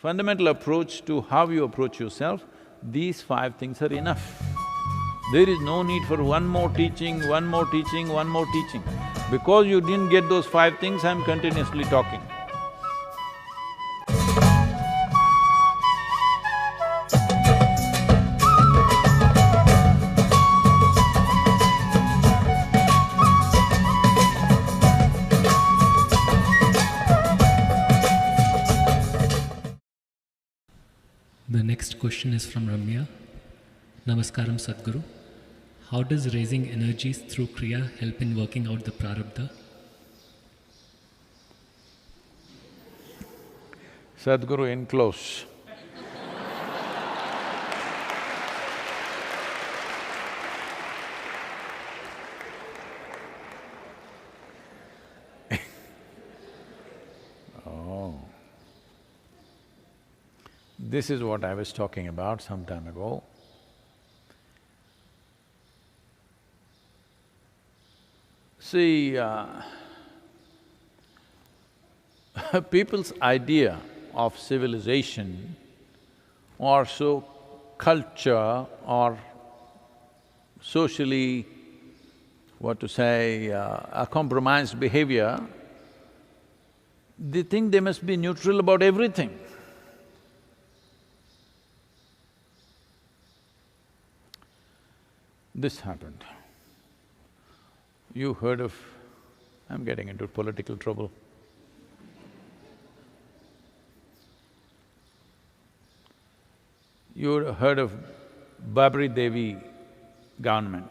fundamental approach to how you approach yourself, these five things are enough. There is no need for one more teaching, one more teaching, one more teaching. Because you didn't get those five things, I'm continuously talking. The next question is from Ramya. Namaskaram Sadhguru. How does raising energies through Kriya help in working out the prarabdha? Sadhguru in close. Oh. This is what I was talking about some time ago. See, people's idea of civilization or so culture or socially, what to say, a compromised behavior, they think they must be neutral about everything. This happened. You heard of… I'm getting into political trouble. You heard of Babri Devi government?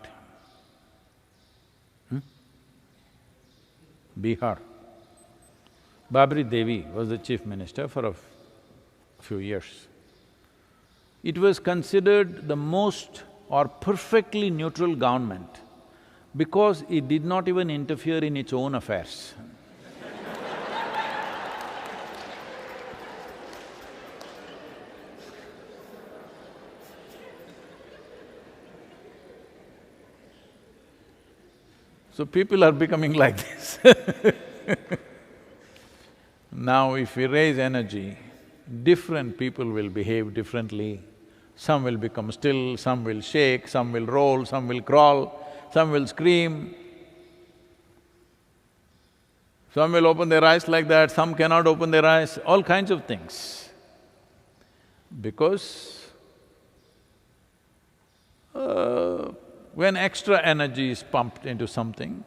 Bihar. Babri Devi was the chief minister for a few years. It was considered the most or perfectly neutral government because it did not even interfere in its own affairs. So people are becoming like this. Now if we raise energy, different people will behave differently. Some will become still, some will shake, some will roll, some will crawl, some will scream. Some will open their eyes like that, some cannot open their eyes, all kinds of things. Because when extra energy is pumped into something,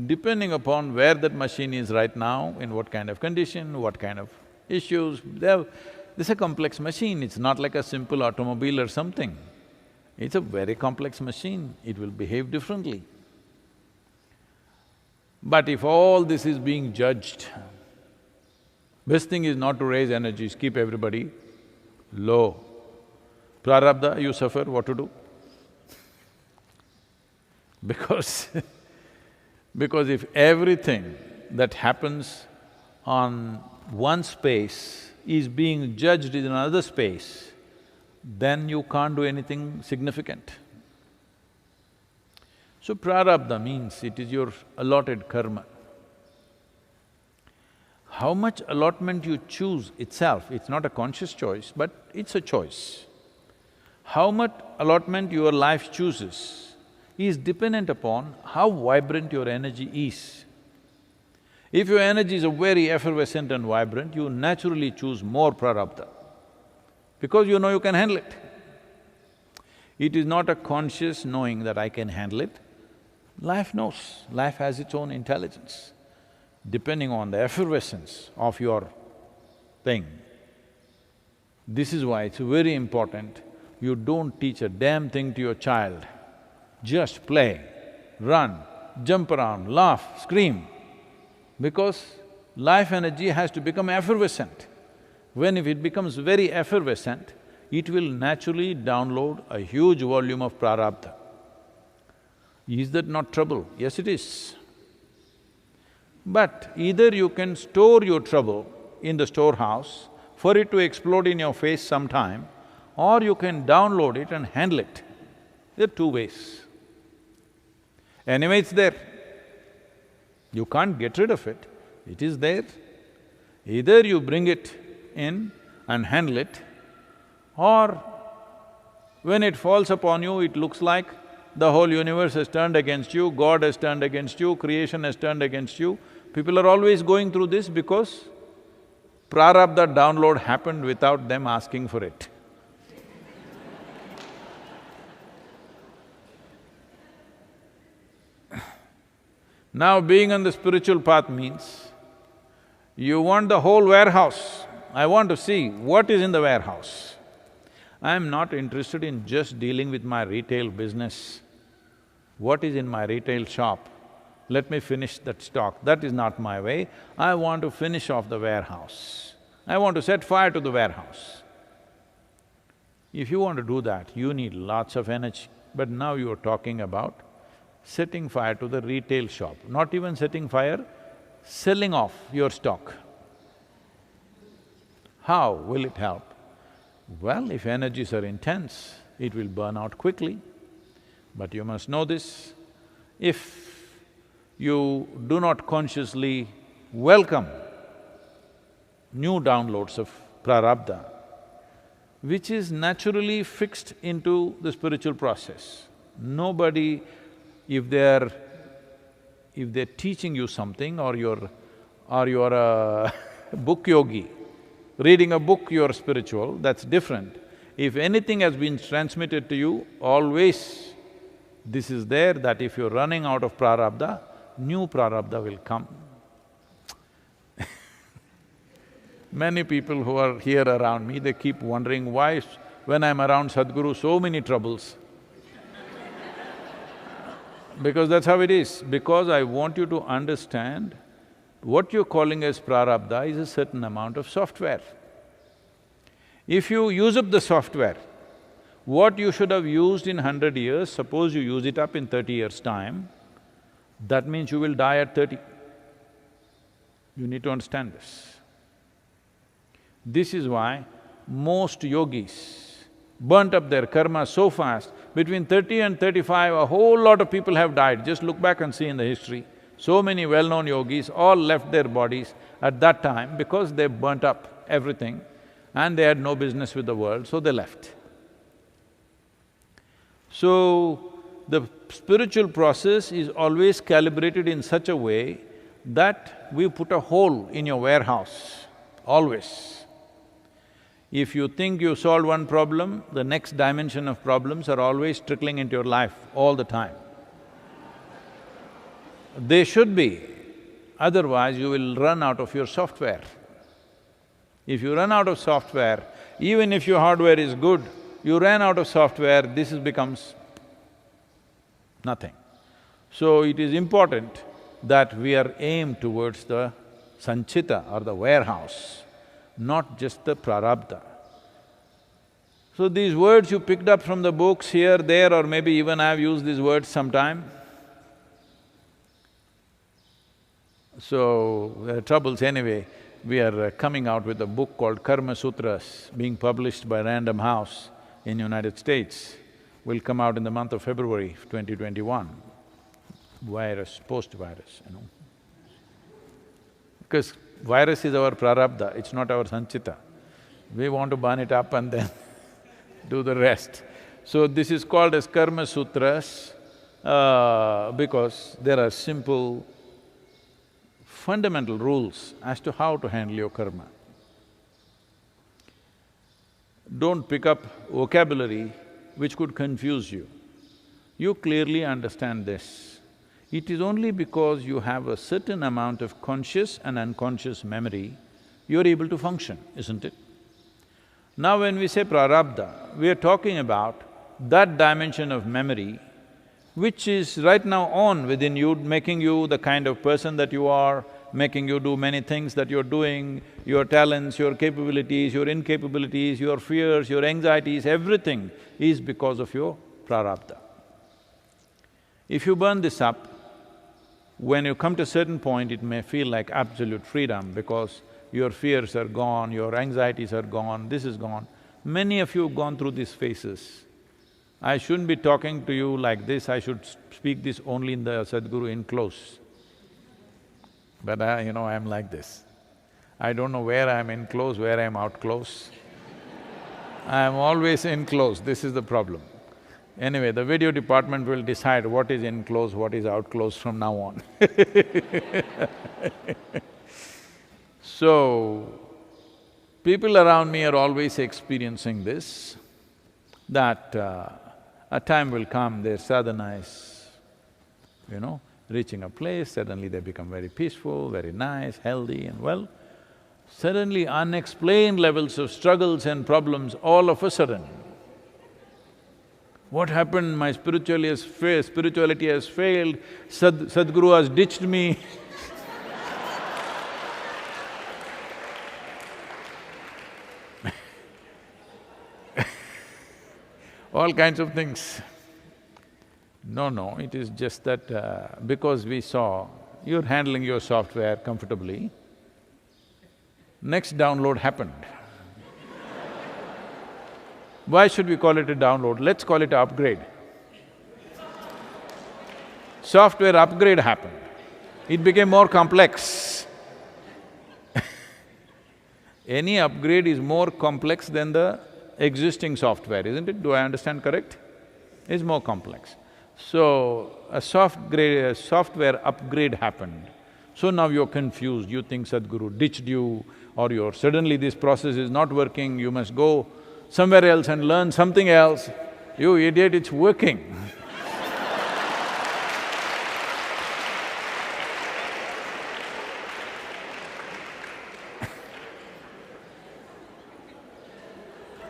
depending upon where that machine is right now, in what kind of condition, what kind of issues, this is a complex machine, it's not like a simple automobile or something. It's a very complex machine, it will behave differently. But if all this is being judged, best thing is not to raise energies, keep everybody low. Prarabdha, you suffer, what to do? Because if everything that happens on one space is being judged in another space, then you can't do anything significant. So prarabdha means it is your allotted karma. How much allotment you choose itself, it's not a conscious choice, but it's a choice. How much allotment your life chooses is dependent upon how vibrant your energy is. If your energy is very effervescent and vibrant, you naturally choose more prarabdha, because you know you can handle it. It is not a conscious knowing that I can handle it. Life knows, life has its own intelligence, depending on the effervescence of your thing. This is why it's very important, you don't teach a damn thing to your child. Just play, run, jump around, laugh, scream, because life energy has to become effervescent. When if it becomes very effervescent, it will naturally download a huge volume of prarabdha. Is that not trouble? Yes, it is. But either you can store your trouble in the storehouse for it to explode in your face sometime, or you can download it and handle it. There are two ways. Anyway, it's there. You can't get rid of it, it is there. Either you bring it in and handle it, or when it falls upon you, it looks like the whole universe has turned against you, God has turned against you, creation has turned against you. People are always going through this because prarabdha download happened without them asking for it. Now, being on the spiritual path means, you want the whole warehouse. I want to see what is in the warehouse. I am not interested in just dealing with my retail business. What is in my retail shop? Let me finish that stock. That is not my way. I want to finish off the warehouse. I want to set fire to the warehouse. If you want to do that, you need lots of energy. But now you're talking about setting fire to the retail shop, not even setting fire, selling off your stock. How will it help? Well, if energies are intense, it will burn out quickly. But you must know this, if you do not consciously welcome new downloads of prarabdha, which is naturally fixed into the spiritual process. Nobody, if they're teaching you something or you're a book yogi, reading a book you're spiritual, that's different. If anything has been transmitted to you, always this is there, that if you're running out of prarabdha, new prarabdha will come. Many people who are here around me, they keep wondering why when I'm around Sadhguru, so many troubles. Because that's how it is. Because I want you to understand, what you're calling as prarabdha is a certain amount of software. If you use up the software, what you should have used in 100 years, suppose you use it up in 30 years' time, that means you will die at 30. You need to understand this. This is why most yogis burnt up their karma so fast. Between 30 and 35, a whole lot of people have died. Just look back and see in the history. So many well-known yogis all left their bodies at that time because they burnt up everything and they had no business with the world, so they left. So, the spiritual process is always calibrated in such a way that we put a hole in your warehouse, always. If you think you solved one problem, the next dimension of problems are always trickling into your life all the time. They should be, otherwise you will run out of your software. If you run out of software, even if your hardware is good, you ran out of software, becomes nothing. So it is important that we are aimed towards the sanchita or the warehouse, not just the prarabdha. So these words you picked up from the books here, there, or maybe even I've used these words sometime. So, there are troubles anyway. We are coming out with a book called Karma Sutras, being published by Random House in United States. Will come out in the month of February 2021. Virus, post-virus, you know. Because virus is our prarabdha, it's not our sanchita. We want to burn it up and then do the rest. So this is called as Karma Sutras because there are simple, fundamental rules as to how to handle your karma. Don't pick up vocabulary which could confuse you. You clearly understand this. It is only because you have a certain amount of conscious and unconscious memory, you're able to function, isn't it? Now when we say prarabdha, we are talking about that dimension of memory which is right now on within you, making you the kind of person that you are, making you do many things that you're doing, your talents, your capabilities, your incapabilities, your fears, your anxieties, everything is because of your prarabdha. If you burn this up, when you come to a certain point, it may feel like absolute freedom because your fears are gone, your anxieties are gone, this is gone. Many of you have gone through these phases. I shouldn't be talking to you like this, I should speak this only in the Sadhguru enclose. But I'm like this. I don't know where I'm in close, where I'm out close. I'm always in close, this is the problem. Anyway, the video department will decide what is in close, what is out close from now on. So, people around me are always experiencing this, that a time will come, their sadhana is, reaching a place, suddenly they become very peaceful, very nice, healthy and well. Suddenly unexplained levels of struggles and problems all of a sudden. What happened? My spirituality has failed, Sadhguru has ditched me. All kinds of things. No, it is just that because we saw you're handling your software comfortably, next download happened. Why should we call it a download? Let's call it an upgrade. Software upgrade happened. It became more complex. Any upgrade is more complex than the existing software, isn't it? Do I understand correct? It's more complex. So, a software upgrade happened. So now you're confused, you think Sadhguru ditched you, or suddenly this process is not working, you must go somewhere else and learn something else. You idiot, it's working.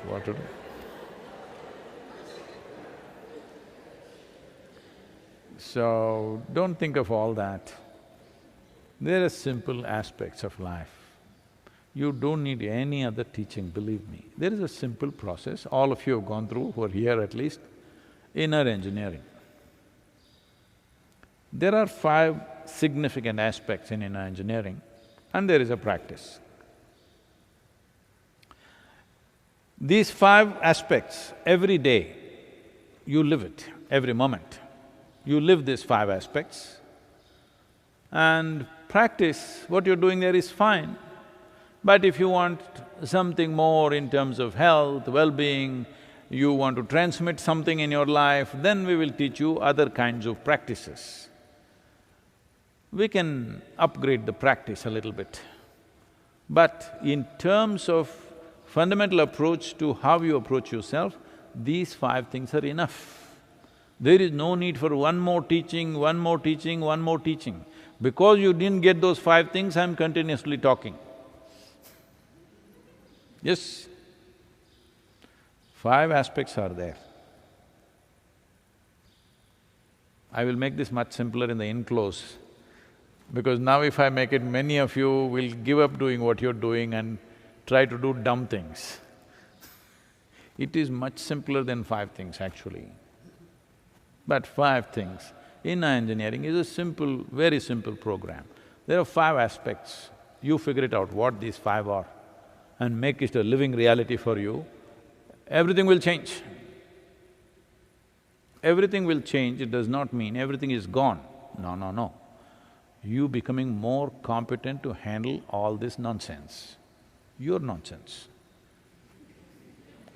What to do? So, don't think of all that. There are simple aspects of life. You don't need any other teaching, believe me. There is a simple process, all of you have gone through, who are here at least, inner engineering. There are 5 significant aspects in inner engineering, and there is a practice. These 5 aspects, every day, you live it, every moment. You live these 5 aspects, and practice, what you're doing there is fine. But if you want something more in terms of health, well-being, you want to transmit something in your life, then we will teach you other kinds of practices. We can upgrade the practice a little bit. But in terms of fundamental approach to how you approach yourself, these 5 things are enough. There is no need for one more teaching, one more teaching, one more teaching. Because you didn't get those 5 things, I'm continuously talking. Yes, 5 aspects are there. I will make this much simpler in the enclose, because now if I make it, many of you will give up doing what you're doing and try to do dumb things. It is much simpler than 5 things actually. But 5 things. Inner engineering is a simple, very simple program. There are 5 aspects. You figure it out what these 5 are and make it a living reality for you, everything will change. Everything will change, it does not mean everything is gone. No. You becoming more competent to handle all this nonsense. Your nonsense,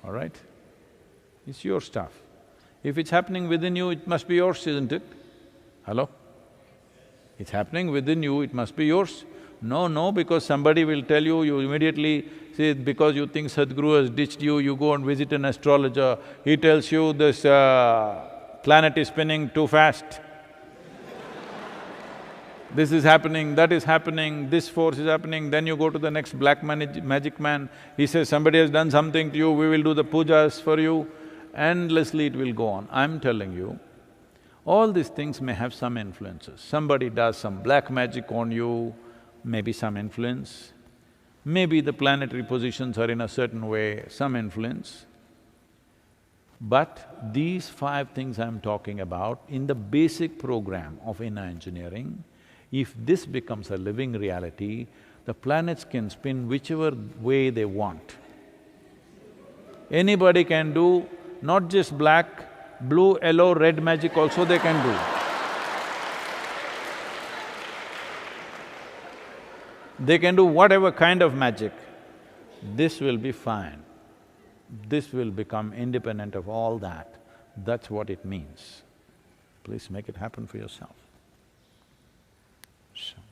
all right? It's your stuff. If it's happening within you, it must be yours, isn't it? Hello? It's happening within you, it must be yours. No, because somebody will tell you, you immediately say, because you think Sadhguru has ditched you, you go and visit an astrologer, he tells you this planet is spinning too fast. This is happening, that is happening, this force is happening, then you go to the next black magic man, he says, somebody has done something to you, we will do the pujas for you, endlessly it will go on. I'm telling you, all these things may have some influences. Somebody does some black magic on you, maybe some influence. Maybe the planetary positions are in a certain way, some influence. But these 5 things I'm talking about, in the basic program of inner engineering, if this becomes a living reality, the planets can spin whichever way they want. Anybody can do not just black, blue, yellow, red magic also they can do. they can do whatever kind of magic, this will be fine. This will become independent of all that. That's what it means. Please make it happen for yourself. So.